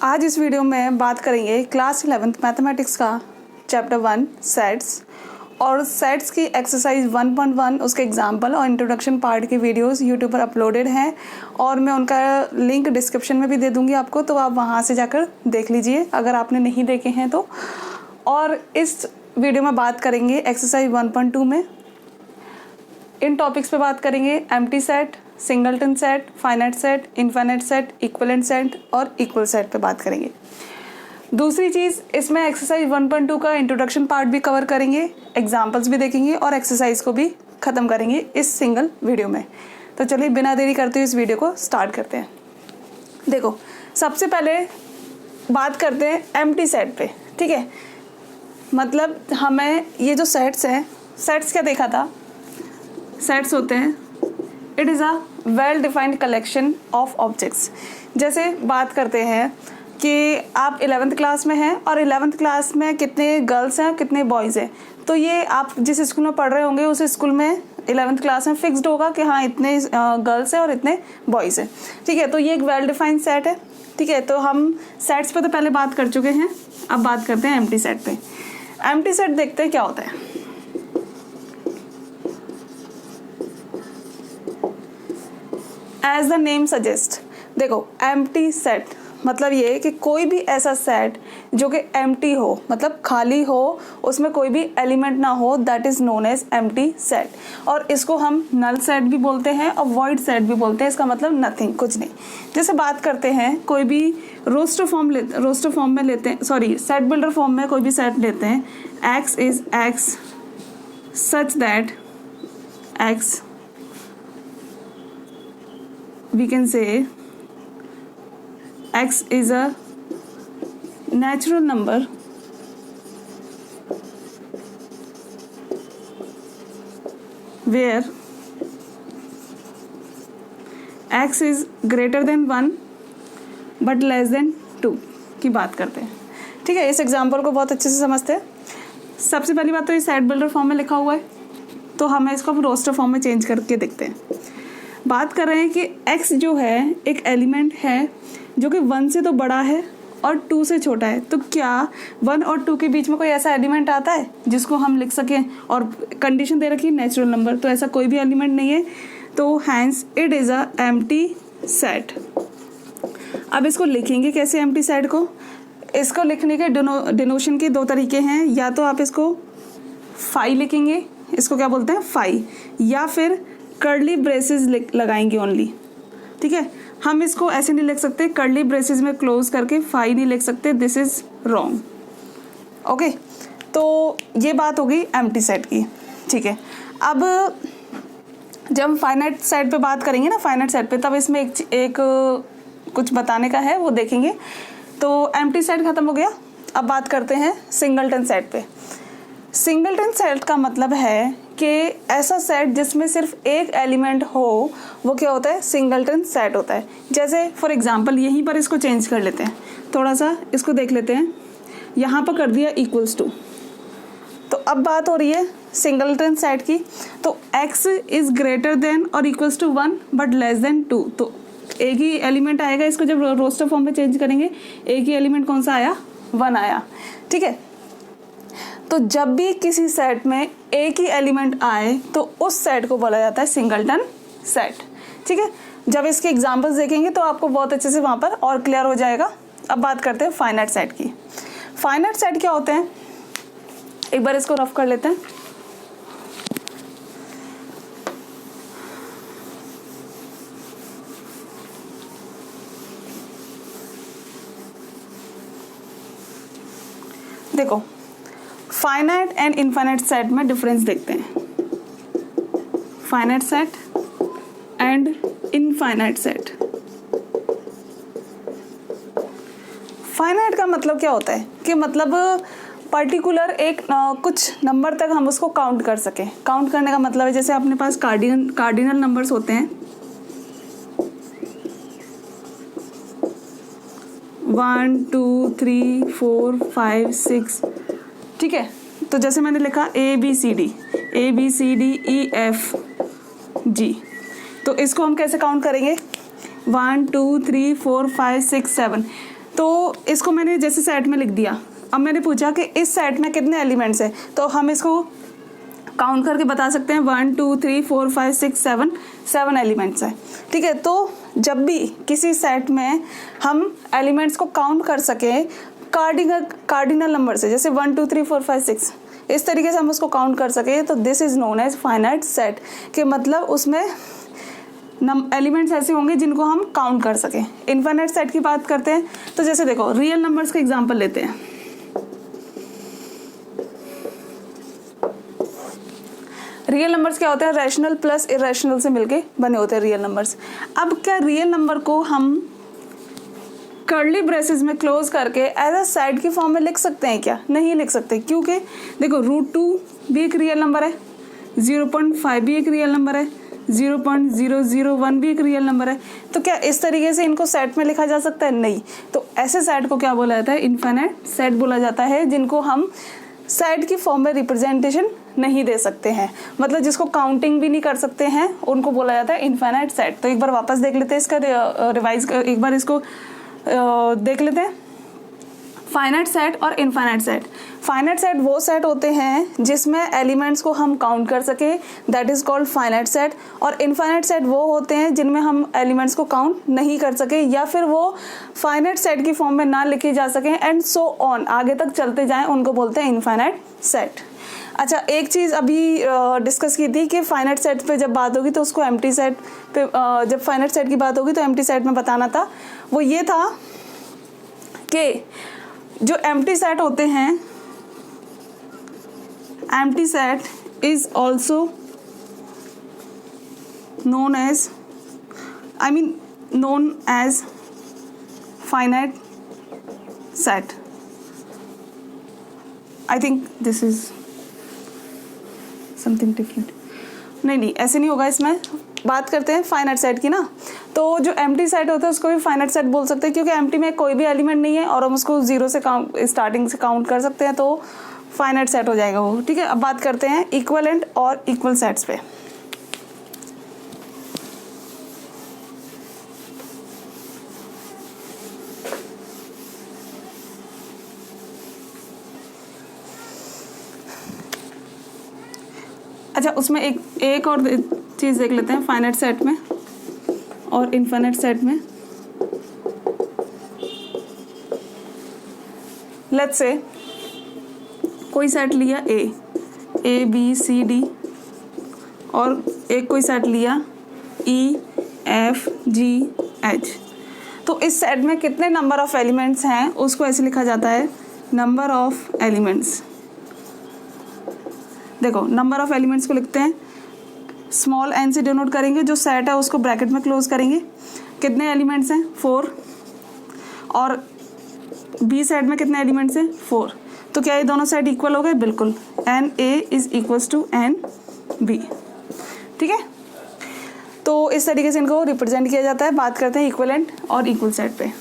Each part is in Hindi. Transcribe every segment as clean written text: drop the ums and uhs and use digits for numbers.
आज इस वीडियो में बात करेंगे क्लास 11th मैथमेटिक्स का चैप्टर 1 सेट्स और सेट्स की एक्सरसाइज 1.1 उसके एग्जाम्पल और इंट्रोडक्शन पार्ट की वीडियोस यूट्यूब पर अपलोडेड हैं और मैं उनका लिंक डिस्क्रिप्शन में भी दे दूंगी आपको, तो आप वहां से जाकर देख लीजिए अगर आपने नहीं देखे हैं तो। और इस वीडियो में बात करेंगे एक्सरसाइज 1.2 में इन टॉपिक्स पे बात करेंगे empty set, singleton set, finite set, infinite set, equivalent set और इक्वल सेट पे बात करेंगे। दूसरी चीज़, इसमें एक्सरसाइज 1.2 का इंट्रोडक्शन पार्ट भी कवर करेंगे, एग्जाम्पल्स भी देखेंगे और एक्सरसाइज को भी ख़त्म करेंगे इस सिंगल वीडियो में। तो चलिए बिना देरी करते हुए इस वीडियो को स्टार्ट करते हैं। देखो, सबसे पहले बात करते हैं एम्प्टी सेट पे, ठीक है। मतलब हमें ये जो सेट्स हैं, सेट्स क्या देखा था, सेट्स होते हैं it is a well defined collection of objects. जैसे बात करते हैं कि आप 11th क्लास में हैं और 11th क्लास में कितने गर्ल्स हैं कितने बॉयज़ हैं, तो ये आप जिस स्कूल में पढ़ रहे होंगे उस स्कूल में 11th क्लास में फिक्स्ड होगा कि हाँ इतने गर्ल्स हैं और इतने बॉयज़ हैं, ठीक है। तो ये एक वेल डिफाइंड सेट है, ठीक है। तो हम सेट्स पे तो पहले बात कर चुके हैं, अब बात करते हैं एम्प्टी सेट पे। एम्प्टी सेट देखते हैं क्या होता है। एज द नेम सजेस्ट, देखो एम्प्टी सेट मतलब ये कि कोई भी ऐसा सेट जो कि एम्प्टी हो, मतलब खाली हो, उसमें कोई भी एलिमेंट ना हो, that is known as empty set. और इसको हम नल सेट भी बोलते हैं और वॉइड सेट भी बोलते हैं। इसका मतलब नथिंग, कुछ नहीं। जैसे बात करते हैं कोई भी रोस्टर फॉर्म में लेते हैं, सॉरी सेट बिल्डर फॉर्म में कोई भी सेट लेते हैं, X is x such that x we can say x is a natural number where x is greater than 1 but less than 2 की बात करते हैं, ठीक है। इस एग्जाम्पल को बहुत अच्छे से समझते हैं। सबसे पहली बात तो ये सेट बिल्डर फॉर्म में लिखा हुआ है, तो हमें इसको अब रोस्टर फॉर्म में चेंज करके देखते हैं। बात कर रहे हैं कि x जो है एक एलिमेंट है जो कि 1 से तो बड़ा है और 2 से छोटा है। तो क्या 1 और 2 के बीच में कोई ऐसा एलिमेंट आता है जिसको हम लिख सकें, और कंडीशन दे रखी है नेचुरल नंबर, तो ऐसा कोई भी एलिमेंट नहीं है। तो hence it is a empty set. अब इसको लिखेंगे कैसे एम्प्टी सेट को? इसको लिखने के डिनोशन के दो तरीके हैं। या तो आप इसको फाई लिखेंगे, इसको क्या बोलते हैं फाई, या फिर कर्ली ब्रेसेस लगाएंगे ओनली, ठीक है। हम इसको ऐसे नहीं लिख सकते, कर्ली ब्रेसेस में क्लोज करके फाई नहीं लिख सकते, दिस इज रॉन्ग, ओके। तो ये बात हो गई एम्प्टी सेट की, ठीक है। अब जब हम फाइनाइट सेट पे बात करेंगे ना, फाइनाइट सेट पे, तब इसमें एक कुछ बताने का है, वो देखेंगे। तो एम्प्टी सेट खत्म हो गया। अब बात करते हैं सिंगलटन सेट पे। सिंगलटन सेट का मतलब है कि ऐसा सेट जिसमें सिर्फ एक एलिमेंट हो, वो क्या होता है, सिंगलटन सेट होता है। जैसे फॉर एग्जांपल यहीं पर इसको चेंज कर लेते हैं, थोड़ा सा इसको देख लेते हैं। यहाँ पर कर दिया इक्वल्स टू, तो अब बात हो रही है सिंगलटन सेट की। तो x इज ग्रेटर देन और equals to 1 but less than 2, तो एक ही एलिमेंट आएगा। इसको जब रोस्टर फॉर्म में चेंज करेंगे, एक ही एलिमेंट कौन सा आया, 1 आया, ठीक है। तो जब भी किसी सेट में एक ही एलिमेंट आए तो उस सेट को बोला जाता है सिंगलटन सेट, ठीक है। जब इसके एग्जांपल्स देखेंगे तो आपको बहुत अच्छे से वहाँ पर और क्लियर हो जाएगा। अब बात करते हैं फाइनाइट सेट की। फाइनाइट सेट क्या होते हैं, एक बार इसको रफ कर लेते हैं। देखो, फाइनाइट एंड इनफाइनाइट सेट में डिफरेंस देखते हैं। Finite set and infinite set. Finite का मतलब क्या होता है कि मतलब पर्टिकुलर एक कुछ नंबर तक हम उसको काउंट कर सकें। काउंट करने का मतलब है जैसे अपने पास कार्डिनल नंबर्स होते हैं, 1 2 3 4 5 6, ठीक है। तो जैसे मैंने लिखा ABCD EF G, तो इसको हम कैसे काउंट करेंगे, 1 2 3 4 5 6 7। तो इसको मैंने जैसे सेट में लिख दिया, अब मैंने पूछा कि इस सेट में कितने एलिमेंट्स हैं, तो हम इसको काउंट करके बता सकते हैं 1 2 3 4 5 6 7 एलिमेंट्स हैं, ठीक है। तो जब भी किसी सेट में हम एलिमेंट्स को काउंट कर सकें कार्डिनल नंबर से, जैसे 1 2 3 4 5 6 इस तरीके से हम उसको काउंट कर सकें, तो this is known as finite set, के मतलब उसमें एलिमेंट्स ऐसे होंगे जिनको हम काउंट कर सकें। इनफाइनाइट सेट की बात करते हैं तो जैसे देखो रियल नंबर्स का एग्जांपल लेते हैं। रियल नंबर्स क्या होते हैं, रैशनल प्लस इरेशनल से मिलके बने होते हैं रियल नंबर्स। अब क्या रियल नंबर को हम कर्ली ब्रेसेस में क्लोज करके एज अ सेट की फॉर्म में लिख सकते हैं क्या? नहीं लिख सकते, क्योंकि देखो √2 भी एक रियल नंबर है, 0.5 भी एक रियल नंबर है, 0.001 भी एक रियल नंबर है। तो क्या इस तरीके से इनको सेट में लिखा जा सकता है? नहीं। तो ऐसे सेट को क्या बोला जाता है? इनफाइनाइट सेट बोला जाता है, जिनको हम सेट की फॉर्म में रिप्रेजेंटेशन नहीं दे सकते हैं, मतलब जिसको काउंटिंग भी नहीं कर सकते हैं, उनको बोला जाता है इनफाइनाइट सेट। तो एक बार वापस देख लेते हैं इसका रिवाइज, एक बार इसको देख लेते हैं। फाइनाइट सेट और इनफाइनाइट सेट। फाइनाइट सेट वो सेट होते हैं जिसमें एलिमेंट्स को हम काउंट कर सके, that is called finite set. और इनफाइनाइट सेट वो होते हैं जिनमें हम एलिमेंट्स को काउंट नहीं कर सके, या फिर वो फाइनाइट सेट की फॉर्म में ना लिखे जा सके एंड सो ऑन, आगे तक चलते जाएं, उनको बोलते हैं इनफाइनाइट सेट। अच्छा, एक चीज़ अभी डिस्कस की थी कि फाइनाइट सेट पे जब बात होगी तो उसको एम्प्टी सेट पे, जब फाइनाइट सेट की बात होगी तो एम्प्टी सेट में बताना था। वो ये था कि जो एम्प्टी सेट होते हैं, empty set is also known as finite set. I think this is something different. नहीं, ऐसे नहीं होगा। इसमें बात करते हैं फाइनाइट सेट की ना, तो जो एम्प्टी सेट होता है उसको भी फाइनाइट सेट बोल सकते हैं, क्योंकि एम्प्टी में कोई भी एलिमेंट नहीं है और हम उसको जीरो से स्टार्टिंग से काउंट कर सकते हैं, तो फाइनाइट सेट हो जाएगा वो, ठीक है। अब बात करते हैं इक्विवेलेंट और इक्वल सेट्स पे। अच्छा, उसमें एक और चीज़ देख लेते हैं फाइनाइट सेट में और इनफाइनाइट सेट में। लेट्स से कोई सेट लिया ए बी सी डी, और एक कोई सेट लिया ई एफ जी एच। तो इस सेट में कितने नंबर ऑफ एलिमेंट्स हैं उसको ऐसे लिखा जाता है नंबर ऑफ एलिमेंट्स। देखो, नंबर ऑफ एलिमेंट्स को लिखते हैं स्मॉल n से डिनोट करेंगे, जो सेट है उसको ब्रैकेट में क्लोज करेंगे। कितने एलिमेंट्स हैं? 4। और बी सेट में कितने एलिमेंट्स हैं? 4। तो क्या ये दोनों सेट इक्वल हो गए? बिल्कुल। N A is equals to N B, ठीक है। तो इस तरीके से इनको रिप्रेजेंट किया जाता है। बात करते हैं इक्विवेलेंट और इक्वल सेट पे।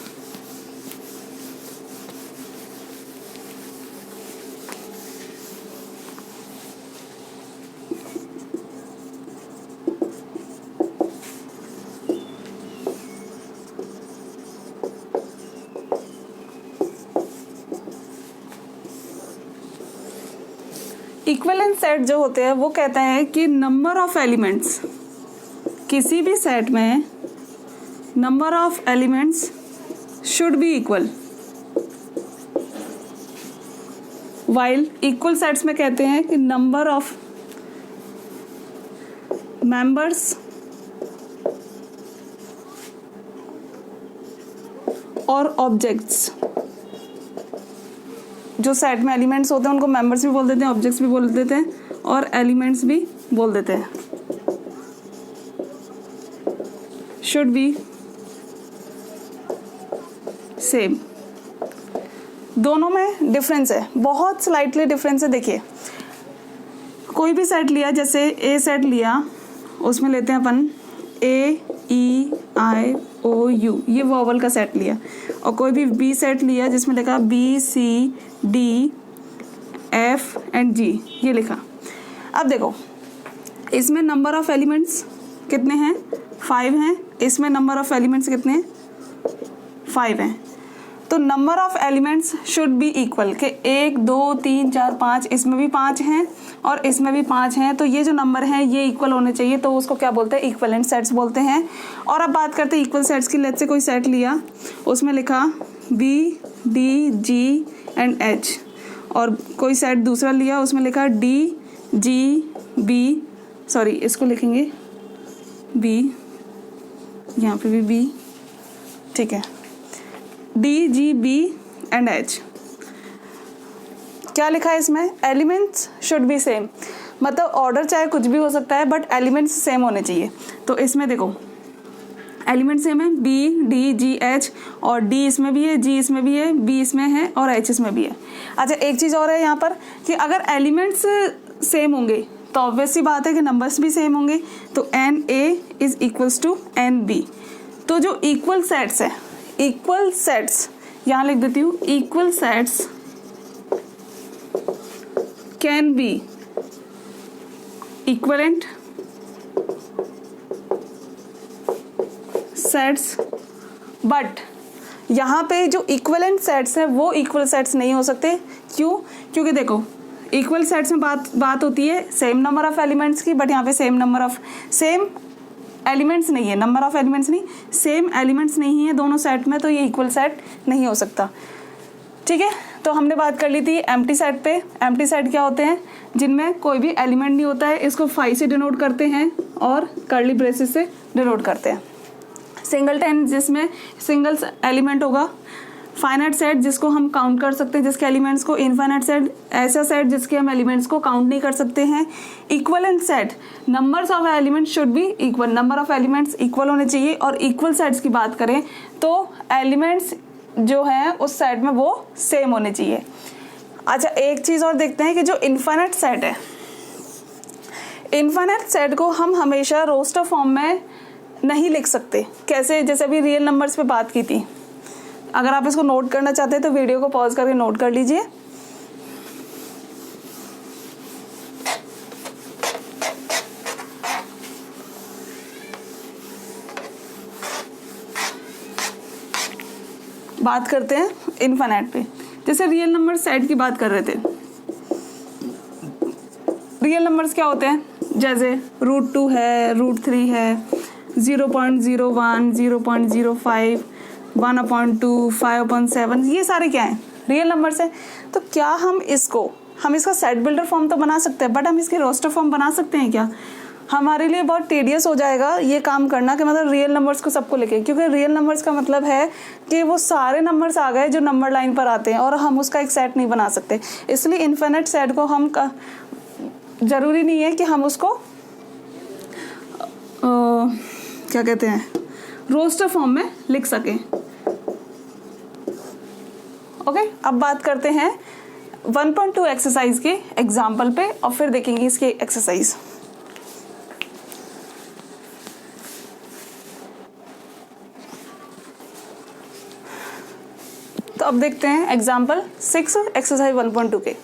इक्विवेलेंट सेट जो होते हैं वो कहते हैं कि नंबर ऑफ एलिमेंट्स, किसी भी सेट में number of elements should be equal, while equal sets में कहते हैं कि नंबर ऑफ मेंबर्स और ऑब्जेक्ट्स, जो सेट में एलिमेंट्स होते हैं उनको मेंबर्स भी बोल देते हैं, ऑब्जेक्ट्स भी बोल देते हैं और एलिमेंट्स भी बोल देते हैं, शुड बी सेम। दोनों में डिफरेंस है, बहुत स्लाइटली डिफरेंस है। देखिए, कोई भी सेट लिया, जैसे ए सेट लिया, उसमें लेते हैं अपन A E I O U, ये वोवल का सेट लिया। और कोई भी बी सेट लिया जिसमें लिखा B C D F and G, ये लिखा। अब देखो, इसमें नंबर ऑफ एलिमेंट्स कितने हैं? 5 हैं। इसमें नंबर ऑफ एलिमेंट्स कितने हैं? 5 हैं। तो number of elements should be equal, के 1 2 3 4 5, इसमें भी 5 हैं और इसमें भी 5 हैं, तो ये जो नंबर हैं ये इक्वल होने चाहिए, तो उसको क्या बोलते हैं, इक्विवेलेंट सेट्स बोलते हैं। और अब बात करते हैं इक्वल सेट्स की। लेट्स से कोई सेट लिया, उसमें लिखा B D G and H, और कोई सेट दूसरा लिया, उसमें लिखा D G B, सॉरी इसको लिखेंगे B, यहाँ पे भी B, ठीक है, D G B and H। क्या लिखा है इसमें, एलिमेंट्स शुड बी सेम, मतलब ऑर्डर चाहे कुछ भी हो सकता है बट एलिमेंट्स सेम होने चाहिए। तो इसमें देखो एलिमेंट सेम है, B D G H, और D इसमें भी है, G इसमें भी है, B इसमें है और H इसमें भी है। अच्छा एक चीज़ और है यहाँ पर कि अगर एलिमेंट्स सेम होंगे तो ऑब्वियस सी बात है कि नंबर्स भी सेम होंगे, तो NA is equals to NB। तो जो इक्वल सेट्स है, इक्वल सेट्स यहाँ लिख देती हूँ, equal sets can be equivalent sets, but यहाँ पे जो इक्विवेलेंट सेट्स हैं वो इक्वल सेट्स नहीं हो सकते। क्यों? क्योंकि देखो इक्वल सेट्स में बात होती है सेम नंबर ऑफ एलिमेंट्स की, बट यहाँ पे सेम एलिमेंट्स नहीं है, नंबर ऑफ एलिमेंट्स नहीं, सेम एलिमेंट्स नहीं है दोनों सेट में, तो ये इक्वल सेट नहीं हो सकता। ठीक है, तो हमने बात कर ली थी एम्प्टी सेट पे। एम्प्टी सेट क्या होते हैं, जिनमें कोई भी एलिमेंट नहीं होता है, इसको फाई से डिनोट करते हैं और कर्ली ब्रेसेस से डिनोट करते हैं। सिंगलटन जिसमें सिंगल एलिमेंट होगा, फाइनाइट सेट जिसको हम काउंट कर सकते हैं जिसके एलिमेंट्स को, इनफाइनाइट सेट ऐसा सेट जिसके हम एलिमेंट्स को काउंट नहीं कर सकते हैं। Equivalent set, numbers of elements should be equal, number of elements equal होने चाहिए। और इक्वल सेट्स की बात करें तो एलिमेंट्स जो हैं उस सेट में वो सेम होने चाहिए। अच्छा एक चीज़ और देखते हैं कि जो इनफाइनाइट सेट है, इनफाइनाइट सेट को हम हमेशा रोस्टर फॉर्म में नहीं लिख सकते। कैसे? जैसे अभी रियल नंबर्स पे बात की थी, अगर आप इसको नोट करना चाहते हैं तो वीडियो को पॉज करके नोट कर लीजिए। बात करते हैं इनफाइनाइट पे। जैसे रियल नंबर सेट की बात कर रहे थे, रियल नंबर्स क्या होते हैं, जैसे √2 है, √3 है, 0.01, 0.05, 1/2, 5/7, ये सारे क्या हैं, रियल नंबर्स हैं। तो क्या हम इसका सेट बिल्डर फॉर्म तो बना सकते हैं, बट हम इसके रोस्टर फॉर्म बना सकते हैं क्या? हमारे लिए बहुत टेडियस हो जाएगा ये काम करना कि मतलब रियल नंबर्स को सबको लिखें, क्योंकि रियल नंबर्स का मतलब है कि वो सारे नंबर्स आ गए जो नंबर लाइन पर आते हैं और हम उसका एक सेट नहीं बना सकते। इसलिए इनफाइनाइट सेट को हम ज़रूरी नहीं है कि हम उसको क्या कहते हैं, रोस्टर फॉर्म में लिख सकें। ओके, अब बात करते हैं 1.2 एक्सरसाइज के एग्जाम्पल पे और फिर देखेंगे इसके एक्सरसाइज। तो अब देखते हैं एग्जाम्पल 6 एक्सरसाइज 1.2 के।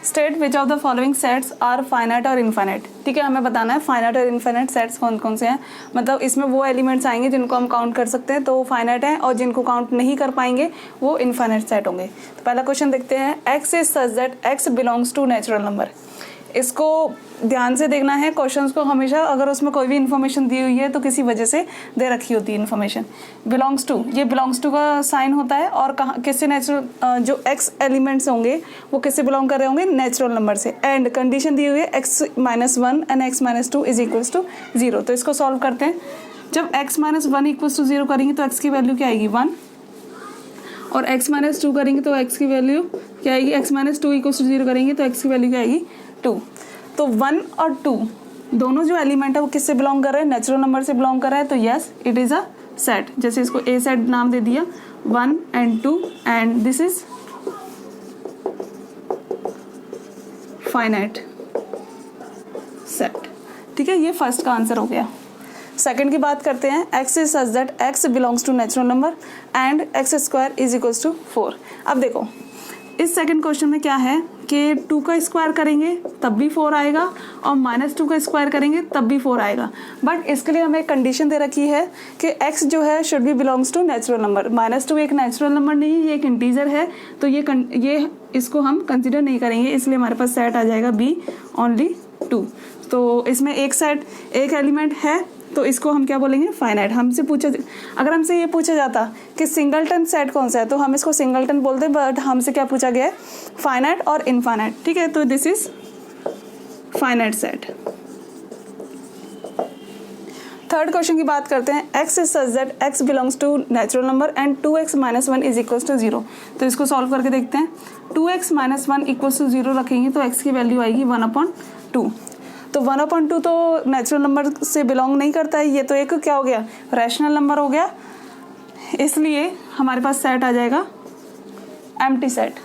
State which of the following sets are finite और इनफाइनाइट। ठीक है, हमें बताना है फाइनाइट और इनफाइनाइट सेट्स कौन कौन से हैं, मतलब इसमें वो एलिमेंट्स आएंगे जिनको हम काउंट कर सकते हैं तो वो फाइनाइट हैं, और जिनको काउंट नहीं कर पाएंगे वो इनफाइनाइट सेट होंगे। तो पहला क्वेश्चन देखते हैं, X is such that X belongs to natural number. इसको ध्यान से देखना है क्वेश्चंस को हमेशा, अगर उसमें कोई भी इन्फॉर्मेशन दी हुई है तो किसी वजह से दे रखी होती है इन्फॉर्मेशन। बिलोंग्स टू, ये बिलोंग्स टू का साइन होता है और कहाँ किससे, नेचुरल जो एक्स एलिमेंट्स होंगे वो किससे बिलोंग कर रहे होंगे, नेचुरल नंबर से। एंड कंडीशन दी हुई है x-1 and x-2 is equals to 0। तो इसको सॉल्व करते हैं। जब x-1 इक्वल्स टू 0 करेंगे तो x की वैल्यू क्या आएगी, 1, और x-2 करेंगे तो x की वैल्यू क्या आएगी, x-2 इक्वल्स टू 0 करेंगे तो x की वैल्यू क्या आएगी, 2। तो 1 और 2 दोनों जो एलिमेंट है वो किससे बिलोंग कर रहे हैं, नेचुरल नंबर से बिलोंग कर रहा है, तो yes it is a set. जैसे इसको ए सेट नाम दे दिया, 1 and 2 and this is finite set. ठीक है, ये फर्स्ट का आंसर हो गया। सेकंड की बात करते हैं, X is such that X belongs to natural number and x² is equals to 4। अब देखो इस सेकंड क्वेश्चन में क्या है कि 2 का स्क्वायर करेंगे तब भी 4 आएगा और -2 का स्क्वायर करेंगे तब भी 4 आएगा। बट इसके लिए हमें कंडीशन दे रखी है कि x जो है should be belongs to natural number. -2 एक नेचुरल नंबर नहीं है, ये एक इंटीजर है, तो ये इसको हम कंसिडर नहीं करेंगे, इसलिए हमारे पास सेट आ जाएगा बी ओनली 2। तो इसमें एक सेट एक एलिमेंट है, तो इसको हम क्या बोलेंगे, फाइनाइट। अगर हमसे ये पूछा जाता कि सिंगलटन सेट कौन सा है, तो हम इसको सिंगलटन बोलते, बट हमसे क्या पूछा गया है, फाइनाइट और इनफाइनाइट। ठीक है, तो this is finite set. Third question की बात करते हैं। x is such that x belongs to natural number and 2x - 1 is equals to 0। तो इसको सॉल्व करके देखते हैं। 2x - 1 इक्वल्स टू 0 रखेंगे तो x की वैल्यू आएगी 1/2। तो 1/2 तो नेचुरल नंबर से बिलोंग नहीं करता है, ये तो एक क्या हो गया, रैशनल नंबर हो गया, इसलिए हमारे पास सेट आ जाएगा एम्प्टी सेट।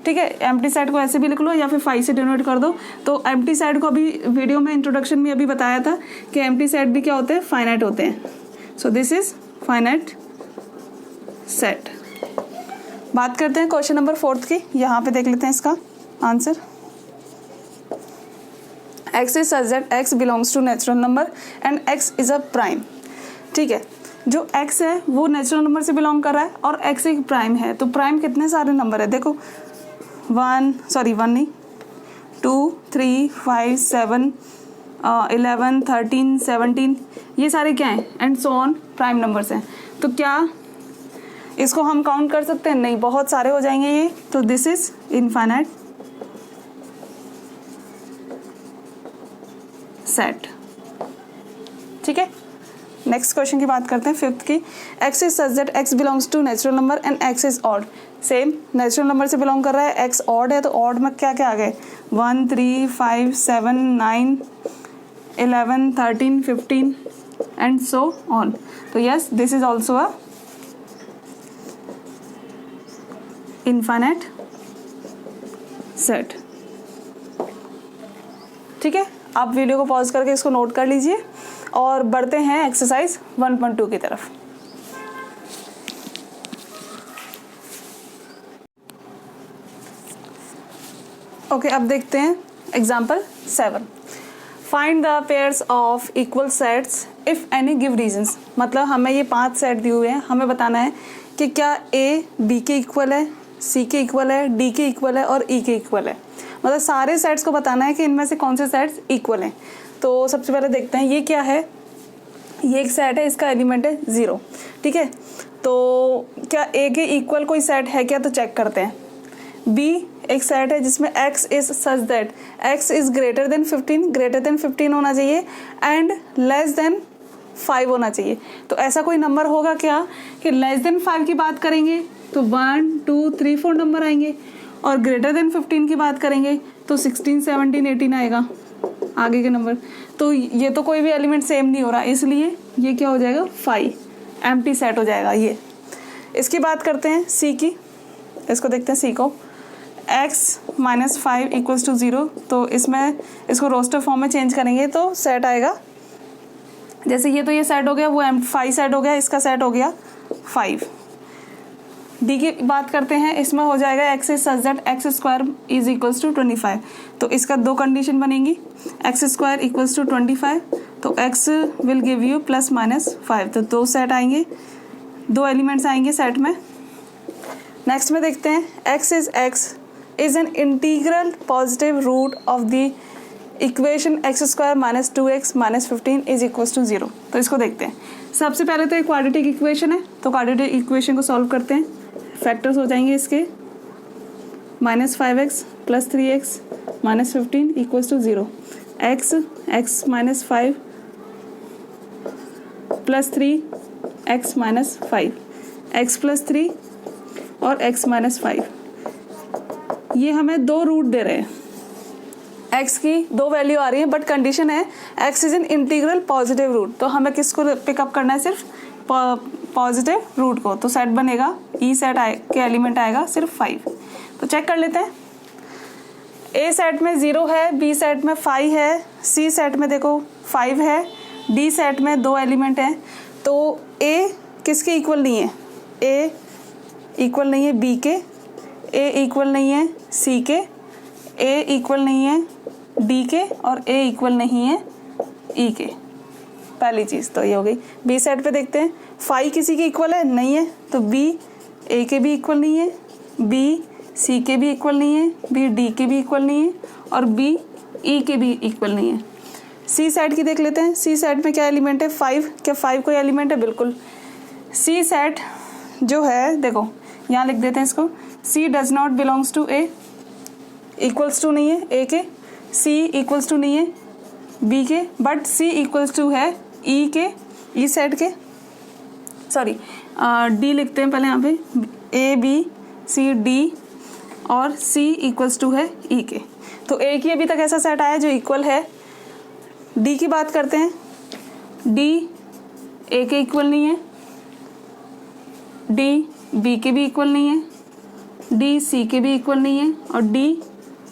ठीक है, एम्प्टी सेट को ऐसे भी लिख लो या फिर 5 से डिनोट कर दो। तो एम्प्टी सेट को अभी वीडियो में इंट्रोडक्शन में अभी बताया था कि एम्प्टी सेट भी क्या होते हैं, फाइनाइट होते हैं। So this is finite set. बात करते हैं क्वेश्चन नंबर 4 की। यहाँ पे देख लेते हैं इसका answer. x is such that x belongs to natural number and x is a prime. ठीक है, जो x है वो नेचुरल नंबर से बिलोंग कर रहा है और x एक प्राइम है। तो प्राइम कितने सारे नंबर है, देखो 1 नहीं 2 3 5 7 11 13 17, ये सारे क्या हैं, and so on, prime numbers हैं। तो क्या इसको हम काउंट कर सकते हैं, नहीं, बहुत सारे हो जाएंगे ये। तो दिस इज इनफाइनाइट सेट। ठीक है, नेक्स्ट क्वेश्चन की बात करते हैं, 5th की। x is such that x belongs to natural number and x is odd. Same, natural number से बिलोंग कर रहा है, x ऑड है, तो ऑड में क्या क्या आ गए, 1 3 5 7 9 11 13 15 एंड सो ऑन। तो yes, this is also a infinite set. ठीक है, आप वीडियो को पॉज करके इसको नोट कर लीजिए और बढ़ते हैं एक्सरसाइज 1.2 की तरफ। ओके, अब देखते हैं example 7। Find the pairs of equal sets if any give reasons. मतलब हमें ये 5 सेट दिए हुए हैं, हमें बताना है कि क्या ए बी के इक्वल है, सी के इक्वल है, डी के इक्वल है और ई के इक्वल है। मतलब सारे सेट्स को बताना है कि इनमें से कौन से सेट्स इक्वल हैं। तो सबसे पहले देखते हैं ये क्या है। ये एक सेट है, इसका एलिमेंट है 0। ठीक है, तो क्या ए के इक्वल कोई सेट है क्या, तो चेक करते हैं। बी एक सेट है जिसमें x is such that x is greater then 15 होना चाहिए एंड लेस देन 5 होना चाहिए। तो ऐसा कोई नंबर होगा क्या कि लेस देन 5 की बात करेंगे तो 1 2 3 4 नंबर आएंगे, और ग्रेटर देन 15 की बात करेंगे तो 16 17 18 आएगा आगे के नंबर। तो ये तो कोई भी एलिमेंट सेम नहीं हो रहा, इसलिए ये क्या हो जाएगा, 5 एम्प्टी सेट हो जाएगा ये। इसकी बात करते हैं सी की, इसको देखते हैं सी को। x - 5 equals to 0। तो इसमें इसको रोस्टर फॉर्म में चेंज करेंगे तो सेट आएगा, जैसे ये तो ये सेट हो गया, वो 5 सेट हो गया, इसका सेट हो गया 5। डी की बात करते हैं, इसमें हो जाएगा x is such that x square is equals to 25। तो इसका 2 कंडीशन बनेंगी, x स्क्वायर इक्वल्स टू 25, तो x विल गिव यू +-5। तो 2 सेट आएंगे, 2 एलिमेंट्स आएंगे सेट में। नेक्स्ट में देखते हैं x is an integral positive root of the equation x square - 2x - 15 is equals to 0। तो इसको देखते हैं। सबसे पहले तो एक क्वाड्रेटिक इक्वेशन है, तो क्वाड्रेटिक इक्वेशन को सॉल्व करते हैं। फैक्टर्स हो जाएंगे इसके, -5x + 3x - 15 equals to 0। x - 5 + 3 x - 5, x + 3 और x - 5, ये हमें 2 रूट दे रहे हैं। x की 2 वैल्यू आ रही है, बट कंडीशन है x is an integral positive root. तो हमें किसको पिकअप करना है, सिर्फ पॉजिटिव रूट को। तो सेट बनेगा, ई सेट के एलिमेंट आएगा सिर्फ 5। तो चेक कर लेते हैं। ए सेट में 0 है, बी सेट में 5 है, सी सेट में देखो 5 है, डी सेट में 2 एलिमेंट हैं। तो ए किसके इक्वल नहीं है, ए इक्वल नहीं है बी के, ए इक्वल नहीं है सी के, ए इक्वल नहीं है डी के और ए इक्वल नहीं है ई के, पहली चीज़ तो ये हो गई। बी सेट पे देखते हैं, फाई किसी के इक्वल है, नहीं है, तो बी ए के भी इक्वल नहीं है, बी सी के भी इक्वल नहीं है, बी डी के भी इक्वल नहीं है और बी ई के भी इक्वल नहीं है। सी सेट की देख लेते हैं, सी सेट में क्या एलिमेंट है, 5। क्या 5 कोई एलिमेंट है? बिल्कुल। सी सेट जो है देखो यहाँ लिख देते हैं इसको, C does not belongs to A, equals to नहीं है ए के, सी इक्वल्स टू नहीं है बी के, बट सी इक्वल्स टू है ई के, ई सेट के, सॉरी डी लिखते हैं पहले यहाँ पे, ए बी सी डी और सी इक्वल्स टू है ई के। तो ए की अभी तक ऐसा सेट आया जो इक्वल है। डी की बात करते हैं, डी ए के इक्वल नहीं है, डी बी के भी इक्वल नहीं है, डी सी के भी इक्वल नहीं है और डी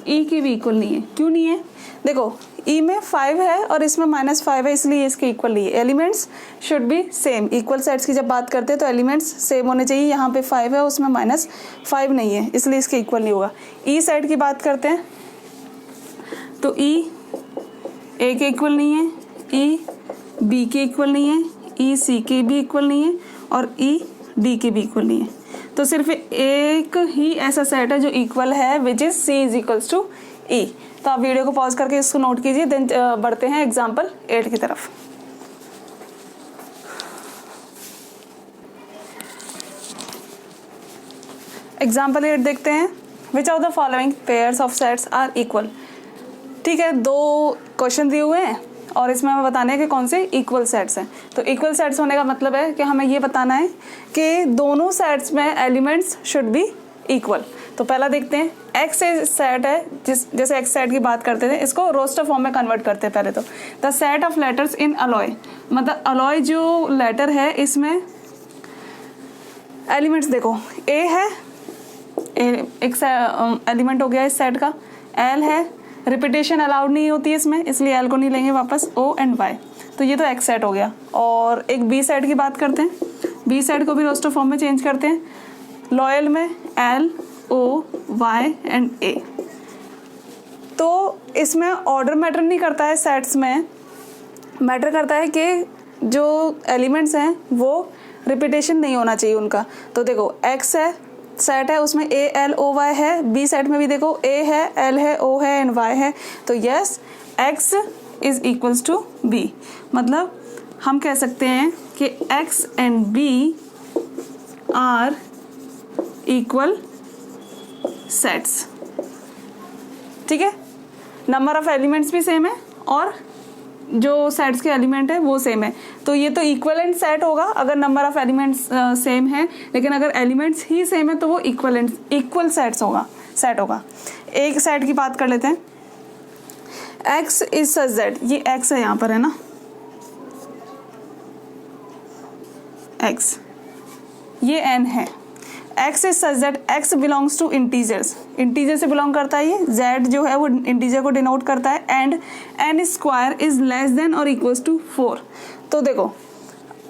ई के भी इक्वल नहीं है। क्यों नहीं है? देखो ई में 5 है और इसमें -5 है, इसलिए इसके इक्वल नहीं है। Elements should be same, equal sets की जब बात करते हैं तो एलिमेंट्स सेम होने चाहिए। यहाँ पे 5 है, उसमें -5 नहीं है, इसलिए इसके इक्वल नहीं होगा। ई सेट की बात करते हैं तो ई ए के इक्वल नहीं है, ई बी के इक्वल नहीं है, ई सी के भी इक्वल नहीं है और ई डी के भी इक्वल नहीं है। तो सिर्फ एक ही ऐसा सेट है जो इक्वल है, which is C is equals to E. तो आप वीडियो को पॉज करके इसको नोट कीजिए, देन बढ़ते हैं एग्जाम्पल 8 की तरफ। एग्जाम्पल 8 देखते हैं, which of the following pairs of sets are equal. ठीक है, 2 क्वेश्चन दिए हुए हैं और इसमें हमें बताना है कि कौन से इक्वल सेट्स हैं। तो इक्वल सेट्स होने का मतलब है कि हमें ये बताना है कि दोनों सेट्स में एलिमेंट्स शुड बी इक्वल। तो पहला देखते हैं, एक्स सेट है, जैसे एक्स सेट की बात करते थे, इसको रोस्टर फॉर्म में कन्वर्ट करते हैं पहले। तो the set of letters in alloy, मतलब अलॉय जो लेटर है इसमें एलिमेंट्स देखो, ए है, एक एलिमेंट हो गया इस सेट का, एल है, रिपीटेशन अलाउड नहीं होती है इसमें, इसलिए एल को नहीं लेंगे वापस, ओ एंड वाई। तो ये तो एक्स सेट हो गया। और एक बी सेट की बात करते हैं, बी सेट को भी रोस्टर फॉर्म में चेंज करते हैं। लॉयल में एल ओ वाई एंड ए। तो इसमें ऑर्डर मैटर नहीं करता है सेट्स में, मैटर करता है कि जो एलिमेंट्स हैं वो रिपीटेशन नहीं होना चाहिए उनका। तो देखो एक्स है सेट है, उसमें ए एल ओ वाई है, बी सेट में भी देखो ए है, एल है, ओ है एंड वाई है। तो yes, X is equals to B. मतलब हम कह सकते हैं कि X and B are equal sets. ठीक है, नंबर ऑफ एलिमेंट्स भी सेम है और जो सेट्स के एलिमेंट है वो सेम है। तो ये तो इक्वलेंट सेट होगा अगर नंबर ऑफ एलिमेंट्स सेम है, लेकिन अगर एलिमेंट्स ही सेम है तो वो इक्वल सेट होगा। एक सेट की बात कर लेते हैं, एक्स इज सच दैट, ये एक्स है यहाँ पर, है ना, एक्स, ये एन है। X is such that X belongs to integers, integer से बिलोंग करता है ये, जेड जो है वो इंटीजर को डिनोट करता है, and N square is less than और इक्वल्स टू 4। तो देखो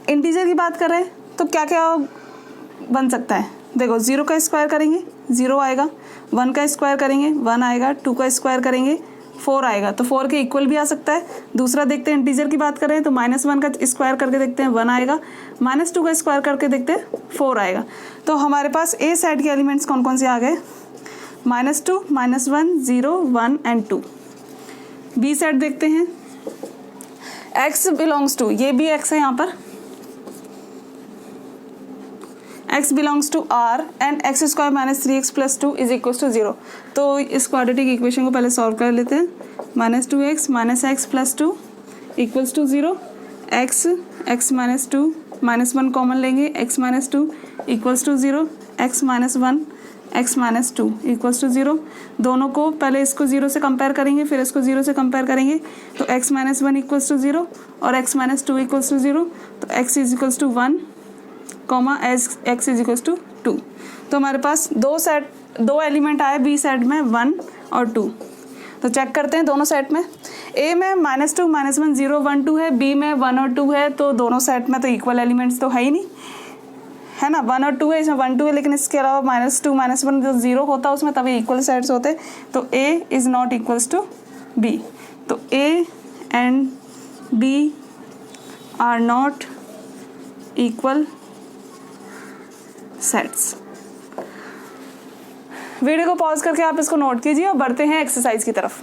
इंटीजर की बात कर रहे हैं तो क्या क्या बन सकता है, देखो 0 का स्क्वायर करेंगे 0 आएगा, 1 का स्क्वायर करेंगे 1 आएगा, 2 का स्क्वायर करेंगे 4 आएगा, तो 4 के इक्वल भी आ सकता है। दूसरा देखते हैं, इंटीजर की बात करें तो -1 का स्क्वायर करके देखते हैं 1 आएगा, -2 का स्क्वायर करके देखते हैं 4 आएगा। तो हमारे पास ए सेट के एलिमेंट्स कौन कौन से आ गए, -2, -1, 0, 1 एंड 2। बी सेट देखते हैं, एक्स बिलोंग्स टू, ये भी एक्स है यहाँ पर, x belongs to r and X square -3x + 2 is equal to 0। तो इस क्वाड्रेटिक इक्वेशन को पहले सॉल्व कर लेते हैं। -2x - x + 2 equals to 0, x -2 -1 common लेंगे, x - 2 equals to 0, x -1 x -2 equals to 0। दोनों को पहले इसको 0 से कंपेयर करेंगे, फिर इसको 0 से कंपेयर करेंगे, तो x -1 इक्वल्स टू 0 और x -2 इक्वल्स टू 0। तो x is equals to 1 comma x is equals to 2। तो हमारे पास दो एलिमेंट आए बी सेट में, 1 और 2। तो चेक करते हैं दोनों सेट में, ए में -2 -1 0 1 2 है, बी में 1 और 2 है, तो दोनों सेट में तो इक्वल एलिमेंट्स तो है ही नहीं, है ना, 1 और 2 है, इसमें 1 2 है, लेकिन इसके अलावा -2 -1 जो 0 होता है उसमें तभी इक्वल सेट्स होते हैं, तो A is not equals to B, तो A and B are not equal sets. Video को पॉज करके आप इसको नोट कीजिए और बढ़ते हैं एक्सरसाइज की तरफ।